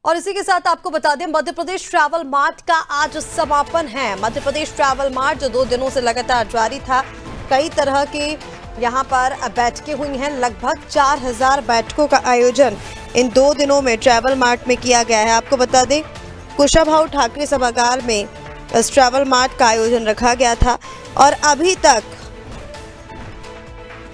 और इसी के साथ आपको बता दें, मध्य प्रदेश ट्रैवल मार्ट का आज समापन है। मध्य प्रदेश ट्रैवल मार्ट जो 2 दिनों से लगातार जारी था, कई तरह की यहाँ पर बैठकें हुई हैं। लगभग 4000 बैठकों का आयोजन इन 2 दिनों में ट्रैवल मार्ट में किया गया है। आपको बता दें, कुशाभाऊ ठाकरे सभागार में इस ट्रैवल मार्ट का आयोजन रखा गया था और अभी तक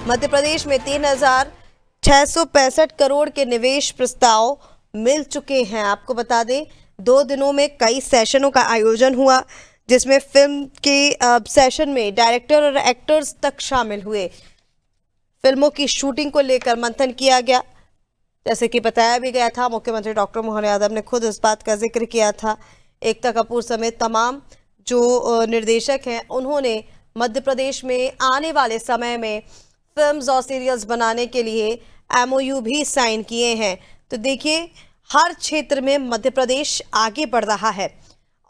मध्य प्रदेश में 3665 करोड़ के निवेश प्रस्ताव मिल चुके हैं। आपको बता दें, 2 दिनों में कई सेशनों का आयोजन हुआ, जिसमें फिल्म के सेशन में डायरेक्टर और एक्टर्स तक शामिल हुए। फिल्मों की शूटिंग को लेकर मंथन किया गया, जैसे कि बताया भी गया था। मुख्यमंत्री डॉक्टर मोहन यादव ने खुद इस बात का जिक्र किया था। एकता कपूर समेत तमाम जो निर्देशक हैं, उन्होंने मध्य प्रदेश में आने वाले समय में फिल्म्स और सीरियल्स बनाने के लिए MOU भी साइन किए हैं। तो देखिए, हर क्षेत्र में मध्य प्रदेश आगे बढ़ रहा है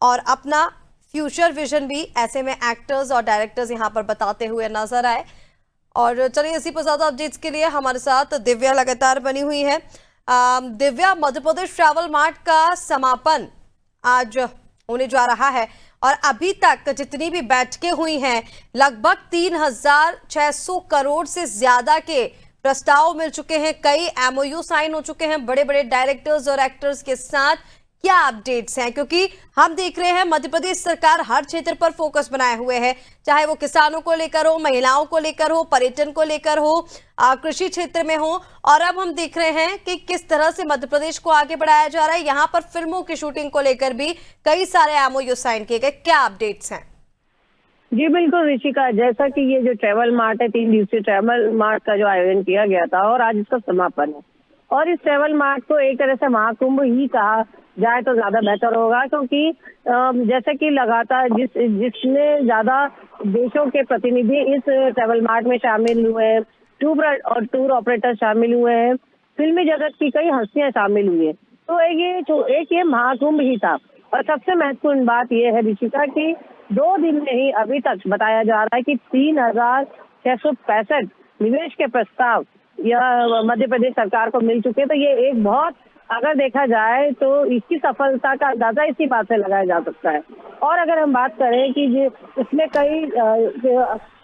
और अपना फ्यूचर विजन भी ऐसे में एक्टर्स और डायरेक्टर्स यहाँ पर बताते हुए नजर आए। और चलिए, इसी पर ज्यादा अपडेट्स के लिए हमारे साथ दिव्या लगातार बनी हुई है। दिव्या, मध्य प्रदेश ट्रैवल मार्ट का समापन आज होने जा रहा है और अभी तक जितनी भी बैठकें हुई हैं, लगभग 3600 करोड़ से ज्यादा के प्रस्ताव मिल चुके हैं। कई MOU साइन हो चुके हैं बड़े बड़े डायरेक्टर्स और एक्टर्स के साथ। क्या अपडेट्स हैं? क्योंकि हम देख रहे हैं मध्य प्रदेश सरकार हर क्षेत्र पर फोकस बनाए हुए है, चाहे वो किसानों को लेकर हो, महिलाओं को लेकर हो, पर्यटन को लेकर हो, कृषि क्षेत्र में हो। और अब हम देख रहे हैं कि किस तरह से मध्य प्रदेश को आगे बढ़ाया जा रहा है। यहाँ पर फिल्मों की शूटिंग को लेकर भी कई सारे MOU साइन किए गए। क्या अपडेट्स हैं? जी बिल्कुल ऋषिका, जैसा कि ये जो ट्रैवल मार्ट है, 3 दिवसीय ट्रैवल मार्ट का जो आयोजन किया गया था और आज इसका समापन है। और इस ट्रैवल मार्ट को एक तरह से महाकुंभ ही कहा जाए तो ज्यादा बेहतर होगा, क्योंकि जैसे कि लगातार जिसमें ज्यादा देशों के प्रतिनिधि इस ट्रैवल मार्ट में शामिल हुए हैं, टूर ऑपरेटर शामिल हुए हैं, फिल्मी जगत की कई हस्तियां शामिल हुई है। तो ये महाकुंभ ही था। और सबसे महत्वपूर्ण बात यह है ऋषिका कि 2 दिन में ही अभी तक बताया जा रहा है कि 3665 निवेश के प्रस्ताव यह मध्य प्रदेश सरकार को मिल चुके। तो ये एक बहुत, अगर देखा जाए तो इसकी सफलता का अंदाजा इसी बात से लगाया जा सकता है। और अगर हम बात करें कि इसमें कई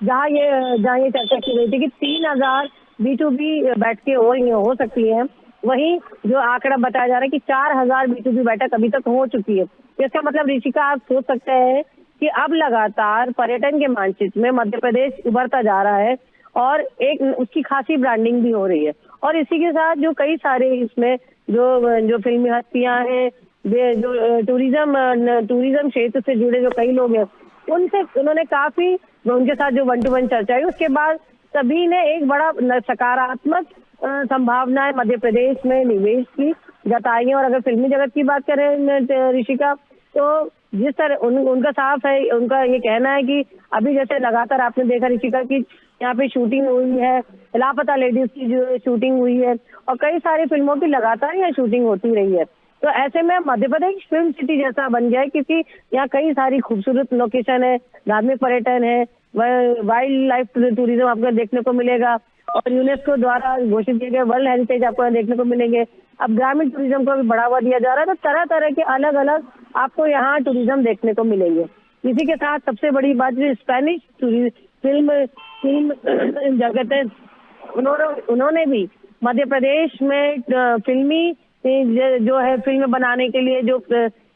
जहाँ ये चर्चा की गई थी कि 3000 B2B बैठकें हो सकती हैं, वहीं जो आंकड़ा बताया जा रहा है कि 4000 B2B बैठक अभी तक हो चुकी है। इसका मतलब ऋषिका, आप सोच सकते हैं कि अब लगातार पर्यटन के मानचित्र में मध्य प्रदेश उभरता जा रहा है और एक उसकी खासी ब्रांडिंग भी हो रही है। और इसी के साथ जो कई सारे इसमें जो फिल्मी हस्तियां हैं, जो टूरिज्म क्षेत्र से जुड़े जो कई लोग हैं, उन्होंने काफी उनके साथ जो 1-to-1 चर्चा हुई, उसके बाद सभी ने एक बड़ा सकारात्मक संभावनाएं मध्य प्रदेश में निवेश की जताई है। और अगर फिल्मी जगत की बात करें ऋषिका, तो जिस तरह उनका साफ है, उनका ये कहना है कि अभी जैसे लगातार आपने देखा ऋषिका कि यहाँ पे शूटिंग हुई है, लापता लेडीज की जो शूटिंग हुई है और कई सारी फिल्मों की लगातार यहाँ शूटिंग होती रही है। तो ऐसे में मध्य प्रदेश फिल्म सिटी जैसा बन गया है, क्योंकि यहाँ कई सारी खूबसूरत लोकेशन है, धार्मिक पर्यटन है, वाइल्ड लाइफ टूरिज्म आपको देखने को मिलेगा और यूनेस्को द्वारा घोषित किए गए वर्ल्ड हेरिटेज आपको देखने को मिलेंगे। अब ग्रामीण टूरिज्म को भी बढ़ावा दिया जा रहा है, तो तरह तरह के अलग अलग आपको यहाँ टूरिज्म देखने को मिलेंगे। इसी के साथ सबसे बड़ी बात, जो स्पेनिश फिल्म जगत है, उन्होंने भी मध्य प्रदेश में फिल्मी जो है फिल्म बनाने के लिए जो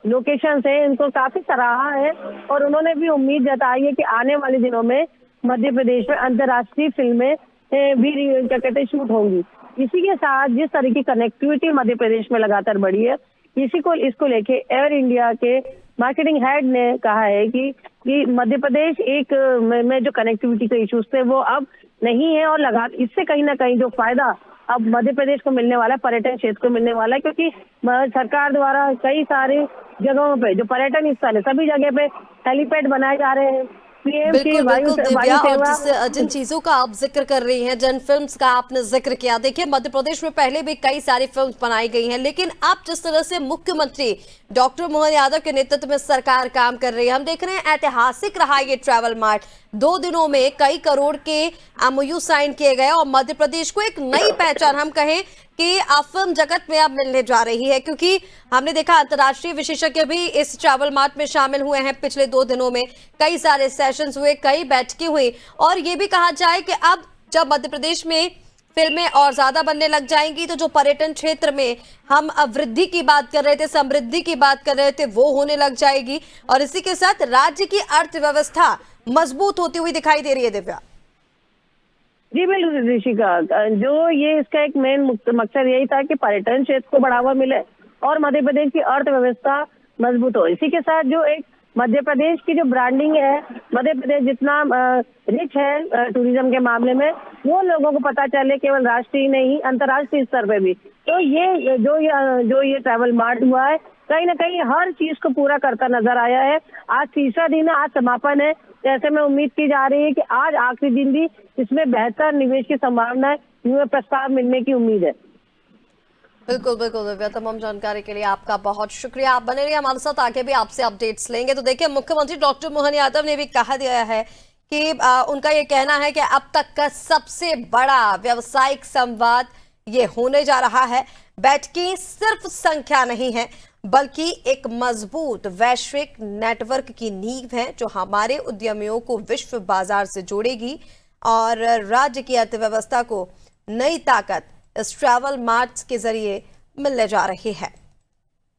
लोकेशंस है, इनको काफी सराहा है और उन्होंने भी उम्मीद जताई है कि आने वाले दिनों में मध्य प्रदेश में अंतर्राष्ट्रीय फिल्में भी क्या कहते हैं शूट होंगी। इसी के साथ जिस तरह की कनेक्टिविटी मध्य प्रदेश में लगातार बढ़ी है, इसको लेके एयर इंडिया के मार्केटिंग हेड ने कहा है कि मध्य प्रदेश में जो कनेक्टिविटी के इश्यूज थे वो अब नहीं है और इससे कहीं ना कहीं जो फायदा अब मध्य प्रदेश को मिलने वाला है, पर्यटन क्षेत्र को मिलने वाला है, क्योंकि सरकार द्वारा कई सारे जगहों पे जो पर्यटन स्थल है, सभी जगह पे हेलीपैड बनाए जा रहे हैं। बिल्कुल दिव्या, और जिन चीजों का आप जिक्र कर रही हैं, जिन फिल्म्स का आपने जिक्र किया, देखिए मध्य प्रदेश में पहले भी कई सारी फिल्म्स बनाई गई हैं, लेकिन अब जिस तरह से मुख्यमंत्री डॉक्टर मोहन यादव के नेतृत्व में सरकार काम कर रही है, हम देख रहे हैं ऐतिहासिक रहा ये ट्रैवल मार्ट। 2 दिनों में कई करोड़ के एमओयू साइन किए गए और मध्य प्रदेश को एक नई पहचान हम कहें कि फिल्म जगत में अब मिलने जा रही है, क्योंकि हमने देखा अंतर्राष्ट्रीय विशेषज्ञ भी इस ट्रैवल मार्ट में शामिल हुए हैं। पिछले 2 दिनों में कई सारे सेशंस हुए, कई बैठकें हुई और ये भी कहा जाए कि अब जब मध्य प्रदेश में फिल्में और ज्यादा बनने लग जाएंगी तो जो पर्यटन क्षेत्र में हम वृद्धि की बात कर रहे थे, समृद्धि की बात कर रहे थे, वो होने लग जाएगी और इसी के साथ राज्य की अर्थव्यवस्था मजबूत होती हुई दिखाई दे रही है। दिव्या जी बिल्कुल ऋषिका, जो ये इसका एक मेन मकसद यही था कि पर्यटन क्षेत्र को बढ़ावा मिले और मध्य प्रदेश की अर्थव्यवस्था मजबूत हो। इसी के साथ जो एक मध्य प्रदेश की जो ब्रांडिंग है, मध्य प्रदेश जितना रिच है टूरिज्म के मामले में, वो लोगों को पता चले केवल राष्ट्रीय नहीं अंतर्राष्ट्रीय स्तर पे भी। तो ये जो ये ट्रैवल मार्ट हुआ है, कहीं ना कहीं हर चीज को पूरा करता नजर आया है। आज तीसरा दिन है, आज समापन है, ऐसे में उम्मीद की जा रही है कि आज आखिरी दिन भी इसमें बेहतर निवेश की संभावना है, प्रस्ताव मिलने की उम्मीद है। बिल्कुल बिल्कुल दिव्या, तमाम जानकारी के लिए आपका बहुत शुक्रिया। आप बने रहिए हमारे साथ, आगे भी आपसे अपडेट्स लेंगे। तो देखिए, मुख्यमंत्री डॉक्टर मोहन यादव ने भी कहा दिया है कि उनका ये कहना है कि अब तक का सबसे बड़ा व्यावसायिक संवाद ये होने जा रहा है। बैठकें सिर्फ संख्या नहीं है बल्कि एक मजबूत वैश्विक नेटवर्क की नींव है जो हमारे उद्यमियों को विश्व बाजार से जोड़ेगी और राज्य की अर्थव्यवस्था को नई ताकत इस ट्रैवल मार्ट्स के जरिए मिलने जा रही है।